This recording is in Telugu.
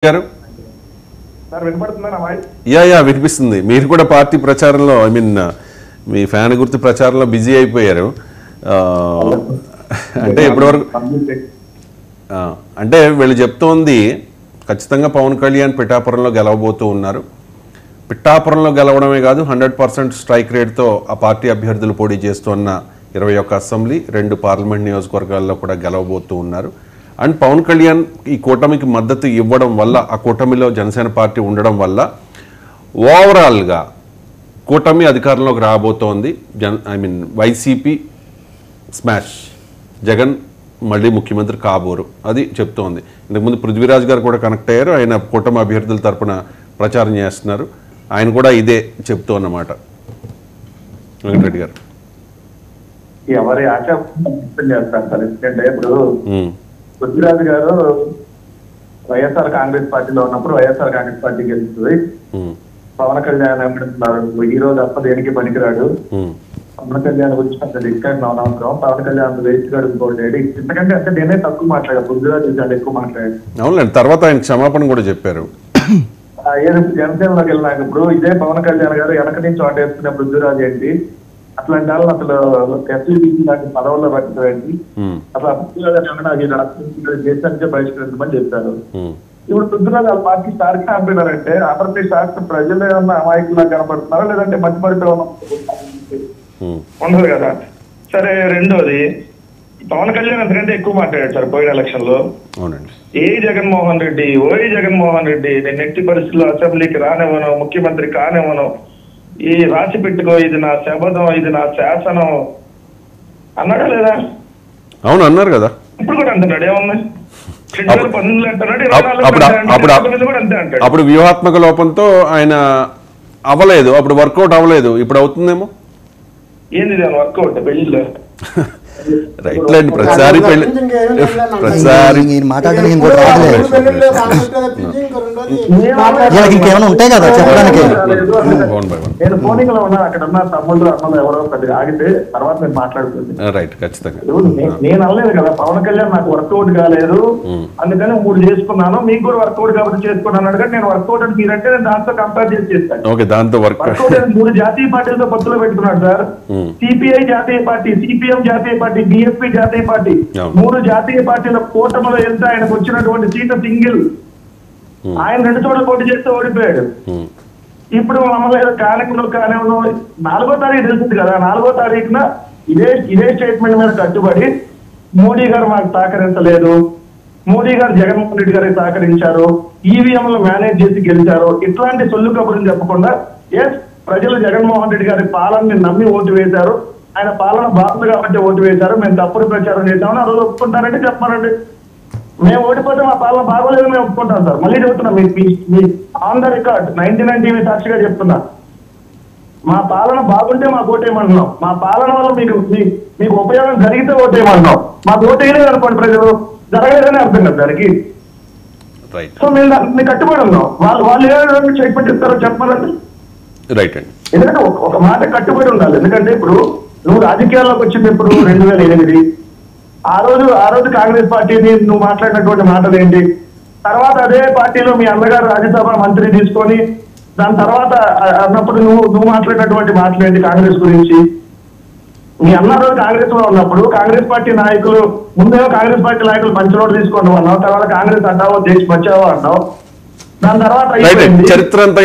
గారు సార్ వినపడుతుందా నా వాయిస్? యా వినిపిస్తుంది. మీరు కూడా పార్టీ ప్రచారంలో మీ ఫ్యాన్ గుర్తు ప్రచారంలో బిజీ అయిపోయారు. అంటే ఇప్పటివరకు అంటే వీళ్ళు చెప్తోంది ఖచ్చితంగా పవన్ కళ్యాణ్ పిఠాపురంలో గెలవబోతూ ఉన్నారు. పిఠాపురంలో గెలవడమే కాదు 100% స్ట్రైక్ రేట్తో ఆ పార్టీ అభ్యర్థులు పోటీ చేస్తున్న 21 అసెంబ్లీ 2 పార్లమెంట్ నియోజకవర్గాల్లో కూడా గెలవబోతూ ఉన్నారు. అండ్ పవన్ కళ్యాణ్ ఈ కూటమికి మద్దతు ఇవ్వడం వల్ల, ఆ కూటమిలో జనసేన పార్టీ ఉండడం వల్ల ఓవరాల్గా కూటమి అధికారంలోకి రాబోతోంది. వైసీపీ స్మాష్, జగన్ మళ్ళీ ముఖ్యమంత్రి కాబోరు అది చెప్తోంది. ఇంతకుముందు పృథ్వీరాజ్ గారు కూడా కనెక్ట్ అయ్యారు. ఆయన కూటమి అభ్యర్థుల తరపున ప్రచారం చేస్తున్నారు. ఆయన కూడా ఇదే చెప్తూ అన్నమాట. వెంకటరెడ్డి గారు ఎవరి ఆశ చేస్తారు సార్. ఎందుకంటే ఇప్పుడు పృథ్వీరాజు గారు వైఎస్ఆర్ కాంగ్రెస్ పార్టీలో ఉన్నప్పుడు వైఎస్ఆర్ కాంగ్రెస్ పార్టీ గెలుస్తుంది. పవన్ కళ్యాణ్ ఏమంటున్నారు, ఈ రోజు అసలు దేనికి పనికిరాడు, పవన్ కళ్యాణ్ గురించి అంత డిస్కషన్ అవసరం, పవన్ కళ్యాణ్ వేస్ట్ గారు ఇంకోటి ఎందుకంటే అంటే నేనే తక్కువ మాట్లాడాను, పృథ్వీరాజు చాలా ఎక్కువ మాట్లాడాను. అవునండి, తర్వాత ఆయన క్షమాపణ కూడా చెప్పారు. ఏదో జనసేనలోకి వెళ్ళినాక ఇప్పుడు ఇదే పవన్ కళ్యాణ్ గారు వెనక నుంచి ఆటేసుకునే పృథ్వీరాజు ఏంటి, అట్లాంటి వాళ్ళు అసలు ఎస్సీబీసీ లాంటి పదవుల్లో పెట్టండి, అసలు దేశానికే బహిష్కరించమని చెప్పారు. ఇప్పుడు పృథ్వీరాజు వాళ్ళ పార్టీ స్టార్ క్యాంపెయినర్ ఆంధ్రప్రదేశ్ రాష్ట్ర ప్రజలు ఏమన్నా అమాయకులా కనపడుతున్నారా లేదంటే మంచి పరిపాలన ఉండదు కదా. సరే, రెండోది పవన్ కళ్యాణ్ అంతకంటే ఎక్కువ మాట్లాడాడు సార్ పోయిన ఎలక్షన్ లో. జగన్మోహన్ రెడ్డి నేను ఎట్టి పరిస్థితుల్లో అసెంబ్లీకి రానివ్వను, ముఖ్యమంత్రి కానివ్వను, ఈ రాసి పెట్టుకో, ఇది నా శపథం, ఇది నా శాసనం అన్నాడా లేదా? అవును అన్నారు కదా. ఇప్పుడు కూడా అంటున్నాడు. ఏమన్నా అప్పుడు వ్యూహాత్మక లోపంతో ఆయన అవ్వలేదు, అప్పుడు వర్కౌట్ అవ్వలేదు, ఇప్పుడు అవుతుందేమో. ఏంది వర్కౌట్ పెళ్లిలో రైట్ లేండి, ప్రతిసారి ఇంకేమైనా ఉంటాయి కదా చెప్పడానికి. నేను ఫోనింగ్లో ఉన్నా, అక్కడ ఉన్న తమ్ముళ్ళు అన్నలు ఎవరో కొద్దిగా ఆగితే తర్వాత నేను మాట్లాడుతుంది. రైట్, ఖచ్చితంగా. నేను అనలేదు కదా పవన్ కళ్యాణ్ నాకు వర్కౌట్ కాలేదు అందుకని 3 చేసుకున్నాను, మీకు కూడా వర్కౌట్ కాబట్టి చేసుకున్నాను అడగండి. నేను వర్కౌట్ అని మీరంటే నేను దాంతో కంపేర్ చేసి చేస్తాను. దాంతో వర్కౌట్ 3 జాతీయ పార్టీలతో పొత్తులో పెట్టుకున్నాడు సార్. సిపిఐ జాతీయ పార్టీ, సిపిఎం జాతీయ పార్టీ, బిఎస్పీ జాతీయ పార్టీ, 3 జాతీయ పార్టీల కూటమిలో వెళ్తే ఆయనకు వచ్చినటువంటి సీటు సింగిల్. ఆయన 2 చోట్ల పోటీ చేస్తే ఓడిపోయాడు. ఇప్పుడు మమ్మల్ని కానికలు 4వ తారీఖు తెలుస్తుంది కదా, 4వ తారీఖున ఇదే స్టేట్మెంట్ మీద కట్టుబడి మోడీ గారు మాకు సహకరించలేదు, మోడీ గారు జగన్మోహన్ రెడ్డి గారికి సహకరించారు, ఈవీఎంలు మేనేజ్ చేసి గెలిచారు, ఇట్లాంటి సొల్లు కబుర్లు చెప్పకుండా ప్రజలు జగన్మోహన్ రెడ్డి గారి పాలనని నమ్మి ఓటు వేశారు, ఆయన పాలన బాగుంది కాబట్టి ఓటు వేశారు, మేము తప్పుడు ప్రచారం చేశామని ఆ రోజు ఒప్పుకుంటారంటే చెప్పారండి. మేము ఓడిపోతే మా పాలన బాగోలేదని మేము ఒప్పుకుంటాం సార్. మళ్ళీ చెబుతున్నా, me on the record 99 TV సాక్షిగా చెప్తున్నా, మా పాలన బాగుంటే మాకు ఓటేయమంటున్నాం, మా పాలన వల్ల మీకు ఉపయోగం జరిగితే ఓటేయమంటున్నాం, మాకు ఓటేయలేదు అనుకోండి ప్రజలు, జరగలేదని అర్థం కదా దానికి. సో మేము దాన్ని కట్టుబడి ఉన్నాం. వాళ్ళు ఏ స్టేట్మెంట్ ఇస్తారో చెప్పాలండి. ఎందుకంటే ఒక మాట కట్టుబడి ఉండాలి. ఎందుకంటే ఇప్పుడు నువ్వు రాజకీయాల్లోకి వచ్చింది ఇప్పుడు 2008, ఆ రోజు కాంగ్రెస్ పార్టీని నువ్వు మాట్లాడినటువంటి మాటలు ఏంటి, తర్వాత అదే పార్టీలో మీ అన్నగారు రాజ్యసభ మంత్రి తీసుకొని దాని తర్వాత అన్నప్పుడు నువ్వు మాట్లాడినటువంటి మాటలు ఏంటి కాంగ్రెస్ గురించి. మీ అన్న రోజు కాంగ్రెస్ లో ఉన్నప్పుడు కాంగ్రెస్ పార్టీ నాయకులు ముందేమో కాంగ్రెస్ పార్టీ నాయకులు మంచి రోడ్డు తీసుకోండి అన్నావు, తర్వాత కాంగ్రెస్ అంటావో దేశ్ బచావో అన్నావు, దాని తర్వాత చరిత్ర